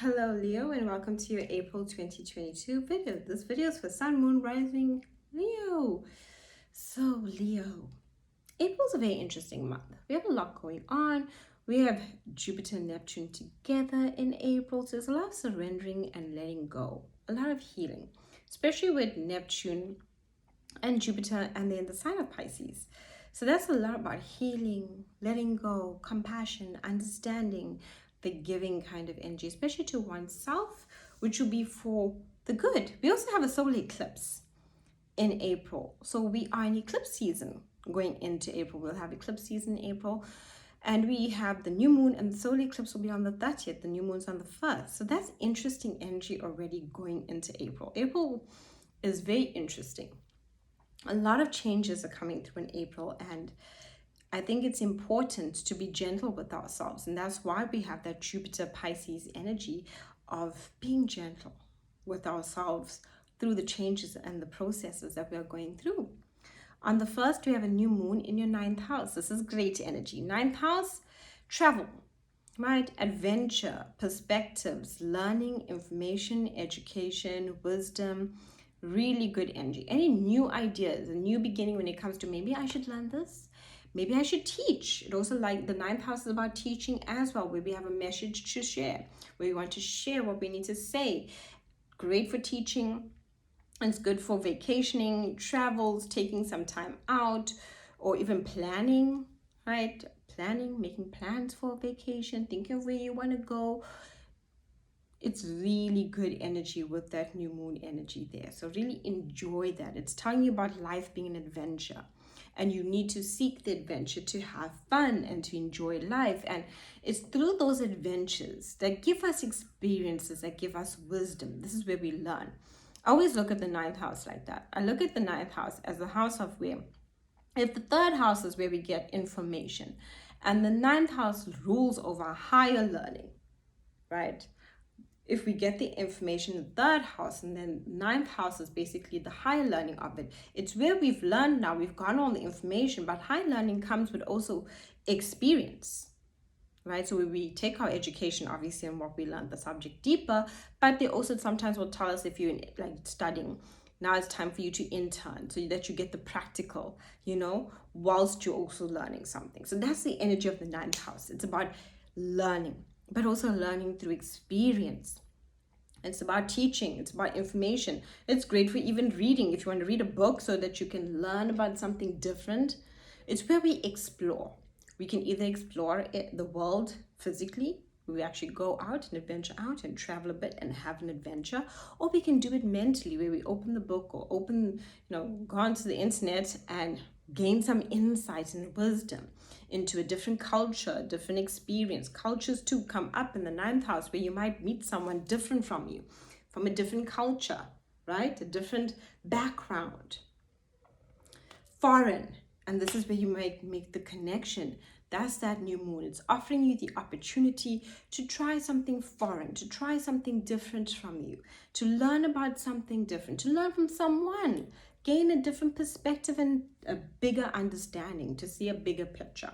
Hello Leo and welcome to your April 2022 video. This video is for Sun, Moon, Rising, Leo. So Leo, April's a very interesting month. We have a lot going on. We have Jupiter and Neptune together in April. So there's a lot of surrendering and letting go. A lot of healing, especially with Neptune and Jupiter and then the sign of Pisces. So that's a lot about healing, letting go, compassion, understanding, the giving kind of energy, especially to oneself, which will be for the good. We also have a solar eclipse in April. So we are in eclipse season going into April. We'll have eclipse season in April. And we have the new moon, and the solar eclipse will be on the 30th. The new moon's on the 1st. So that's interesting energy already going into April. April is very interesting. A lot of changes are coming through in April, and I think it's important to be gentle with ourselves. And that's why we have that Jupiter Pisces energy of being gentle with ourselves through the changes and the processes that we are going through. On the 1st, we have a new moon in your 9th house. This is great energy. 9th house, travel, right? Adventure, perspectives, learning, information, education, wisdom, really good energy. Any new ideas, a new beginning when it comes to maybe I should learn this, maybe I should teach. It also, like the 9th house is about teaching as well, where we have a message to share, where we want to share what we need to say. Great for teaching. It's good for vacationing, travels, taking some time out, or even planning, right? Planning, making plans for a vacation, thinking of where you want to go. It's really good energy with that new moon energy there. So really enjoy that. It's telling you about life being an adventure, and you need to seek the adventure to have fun and to enjoy life. And it's through those adventures that give us experiences, that give us wisdom. This is where we learn. I always look at the 9th house like that. I look at the 9th house as the house of where, if the 3rd house is where we get information, and the 9th house rules over higher learning, right? If we get the information in the 3rd house, and then 9th house is basically the higher learning of it. It's where we've learned now, we've gotten all the information, but high learning comes with also experience, right? So we take our education, obviously, and what we learn, the subject deeper, but they also sometimes will tell us, if you're like studying, now it's time for you to intern so that you get the practical, whilst you're also learning something. So that's the energy of the 9th house. It's about learning, but also learning through experience. It's about teaching. It's about information. It's great for even reading. If you want to read a book so that you can learn about something different, it's where we explore. We can either explore the world physically, we actually go out and adventure out and travel a bit and have an adventure, or we can do it mentally, where we open the book or go onto the internet and gain some insight and wisdom into a different culture, a different experience. Cultures too come up in the 9th house, where you might meet someone different from you, from a different culture, right? A different background, foreign. And this is where you might make the connection. That's that new moon. It's offering you the opportunity to try something foreign, to try something different from you, to learn about something different, to learn from someone, gain a different perspective and a bigger understanding, to see a bigger picture.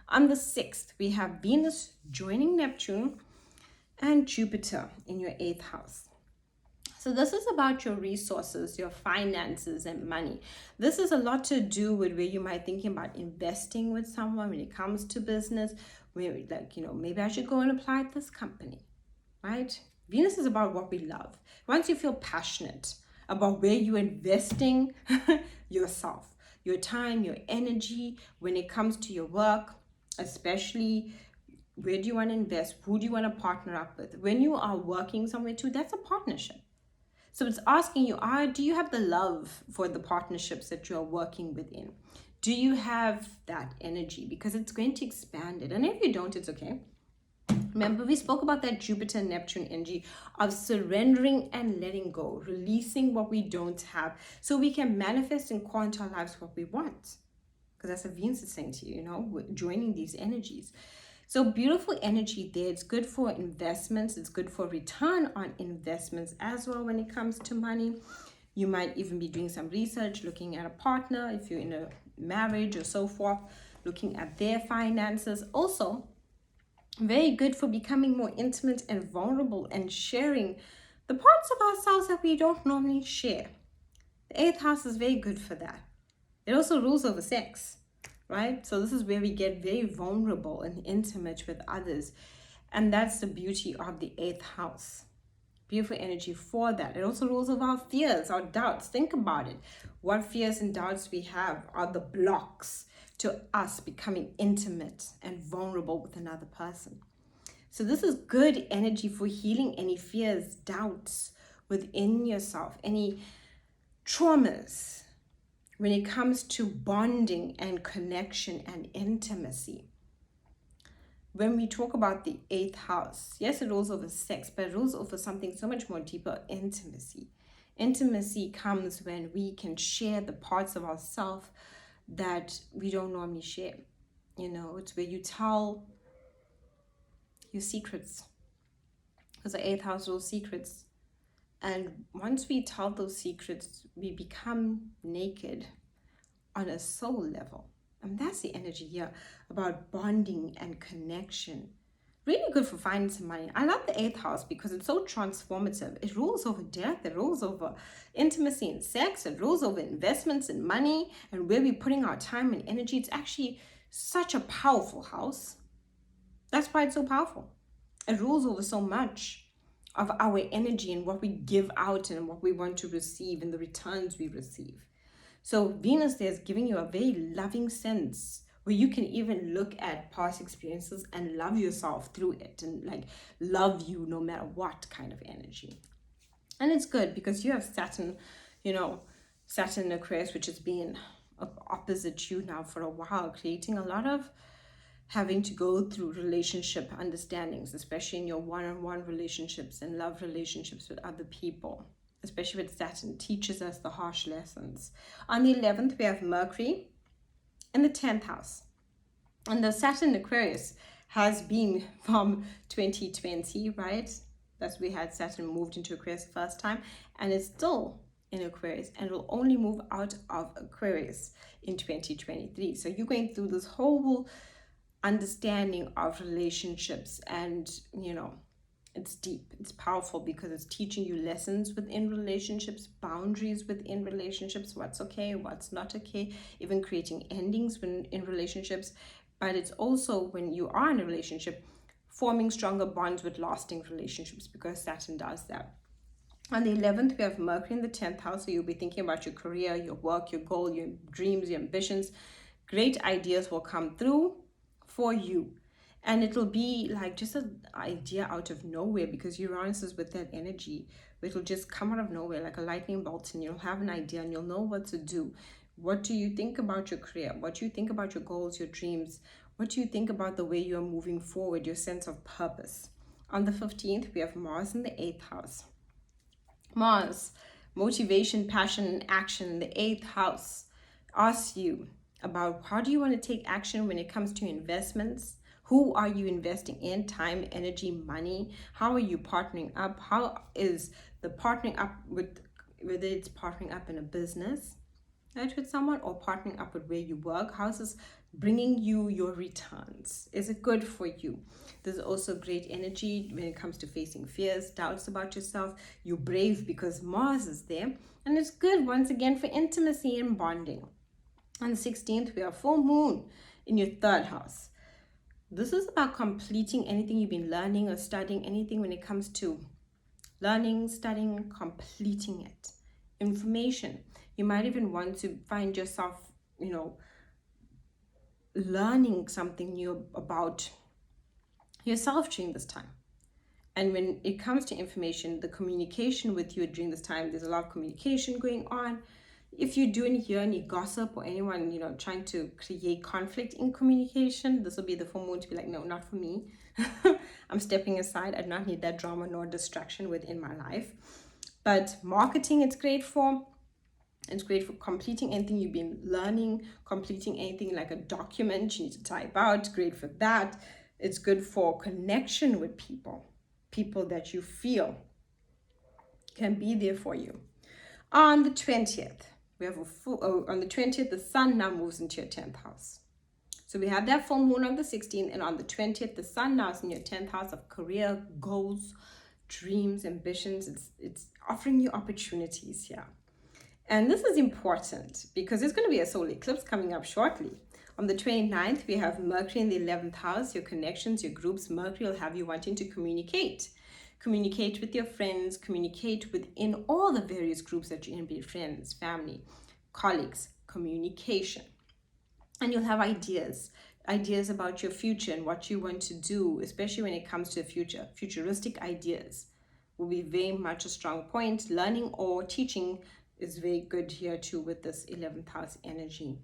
On the 6th, we have Venus joining Neptune and Jupiter in your 8th house. So this is about your resources, your finances and money. This is a lot to do with where you might thinking about investing with someone when it comes to business, where maybe I should go and apply at this company, right? Venus is about what we love. Once you feel passionate about where you're investing yourself, your time, your energy, when it comes to your work, especially where do you want to invest? Who do you want to partner up with? When you are working somewhere too, that's a partnership. So it's asking you, do you have the love for the partnerships that you're working within? Do you have that energy? Because it's going to expand it. And if you don't, it's okay. Remember, we spoke about that Jupiter Neptune energy of surrendering and letting go, releasing what we don't have, so we can manifest and call into our lives what we want. Because that's what Venus is saying to you, we're joining these energies. So beautiful energy there. It's good for investments. It's good for return on investments as well when it comes to money. You might even be doing some research, looking at a partner, if you're in a marriage or so forth, looking at their finances. Also, Very good for becoming more intimate and vulnerable and sharing the parts of ourselves that we don't normally share. The eighth house is very good for that. It also rules over sex, right? So this is where we get very vulnerable and intimate with others. And that's the beauty of the eighth house. Beautiful energy for that. It also rules over our fears, our doubts. Think about it. What fears and doubts we have are the blocks to us becoming intimate and vulnerable with another person. So this is good energy for healing any fears, doubts within yourself, any traumas when it comes to bonding and connection and intimacy. When we talk about the eighth house, yes, it rules over sex, but it rules over something so much more deeper, intimacy. Intimacy comes when we can share the parts of ourselves that we don't normally share. You know, it's where you tell your secrets. Because the eighth house rules secrets. And once we tell those secrets, we become naked on a soul level. And that's the energy here about bonding and connection. Really good for finance and money. I love the eighth house because it's so transformative. It rules over death, it rules over intimacy and sex, it rules over investments and money and where we're putting our time and energy. It's actually such a powerful house. That's why it's so powerful. It rules over so much of our energy and what we give out and what we want to receive and the returns we receive. So Venus there is giving you a very loving sense where you can even look at past experiences and love yourself through it and like love you no matter what kind of energy. And it's good because you have Saturn, Saturn in Aquarius, which has been opposite you now for a while, creating a lot of having to go through relationship understandings, especially in your one-on-one relationships and love relationships with other people. Especially with Saturn, teaches us the harsh lessons. On the 11th, we have Mercury in the 10th house. And the Saturn Aquarius has been from 2020, right? That's we had Saturn moved into Aquarius the first time, and it's still in Aquarius and will only move out of Aquarius in 2023. So you're going through this whole understanding of relationships and, it's deep, it's powerful because it's teaching you lessons within relationships, boundaries within relationships, what's okay, what's not okay, even creating endings when in relationships. But it's also when you are in a relationship, forming stronger bonds with lasting relationships because Saturn does that. On the 11th, we have Mercury in the 10th house, so you'll be thinking about your career, your work, your goal, your dreams, your ambitions. Great ideas will come through for you. And it'll be like just an idea out of nowhere because Uranus is with that energy. It'll just come out of nowhere like a lightning bolt and you'll have an idea and you'll know what to do. What do you think about your career? What do you think about your goals, your dreams? What do you think about the way you're moving forward, your sense of purpose? On the 15th, we have Mars in the 8th house. Mars, motivation, passion, and action in the 8th house asks you about how do you want to take action when it comes to investments. Who are you investing in? Time, energy, money? How are you partnering up? How is the partnering up with, whether it's partnering up in a business, right, with someone or partnering up with where you work? How's this bringing you your returns? Is it good for you? There's also great energy when it comes to facing fears, doubts about yourself. You're brave because Mars is there. And it's good, once again, for intimacy and bonding. On the 16th, we have full moon in your 3rd house. This is about completing anything you've been learning or studying, anything when it comes to learning, studying, completing it. Information. You might even want to find yourself, learning something new about yourself during this time. And when it comes to information, the communication with you during this time, there's a lot of communication going on. If you do hear any gossip or anyone, trying to create conflict in communication, this will be the full moon to be like, no, not for me. I'm stepping aside. I do not need that drama nor distraction within my life. But marketing, it's great for. It's great for completing anything you've been learning, completing anything like a document you need to type out. Great for that. It's good for connection with people that you feel can be there for you. On the 20th, we have on the 20th, the sun now moves into your 10th house. So So we have that full moon on the 16th, and on the 20th, the sun now is in your 10th house of career, goals, dreams, ambitions. It's offering you opportunities here. And this is important because there's going to be a solar eclipse coming up shortly. On the 29th, we have Mercury in the 11th house, your connections, your groups. Mercury will have you wanting to communicate. Communicate with your friends, communicate within all the various groups that you're in, be it friends, family, colleagues, communication. And you'll have ideas about your future and what you want to do, especially when it comes to the future. Futuristic ideas will be very much a strong point. Learning or teaching is very good here too with this 11th house energy.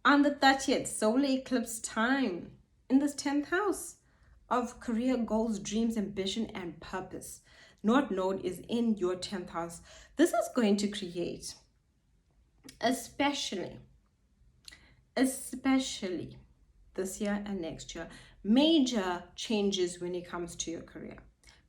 On the 30th, solar eclipse time in this 10th house of career, goals, dreams, ambition, and purpose. North Node is in your 10th house. This is going to create, especially this year and next year, major changes when it comes to your career.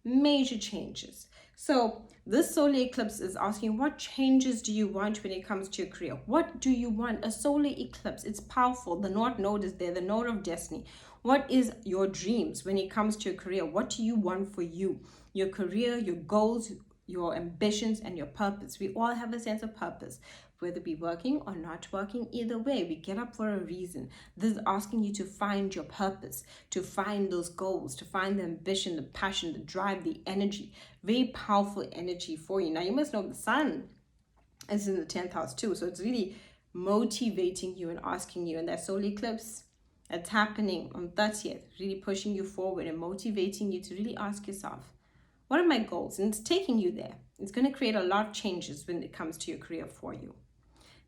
Major changes. So this solar eclipse is asking, what changes do you want when it comes to your career? What do you want? A solar eclipse, it's powerful. The North Node is there, the node of destiny. What is your dreams when it comes to your career? What do you want for you? Your career, your goals, your ambitions, and your purpose. We all have a sense of purpose, whether we working or not working. Either way, we get up for a reason. This is asking you to find your purpose, to find those goals, to find the ambition, the passion, the drive, the energy. Very powerful energy for you. Now, you must know the sun is in the 10th house too, so it's really motivating you and asking you. And that solar eclipse that's happening on 30th, really pushing you forward and motivating you to really ask yourself, what are my goals? And it's taking you there. It's going to create a lot of changes when it comes to your career for you.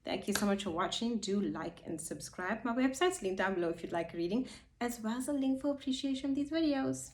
Thank you so much for watching. Do like and subscribe. My website's linked down below if you'd like a reading, as well as a link for appreciation of these videos.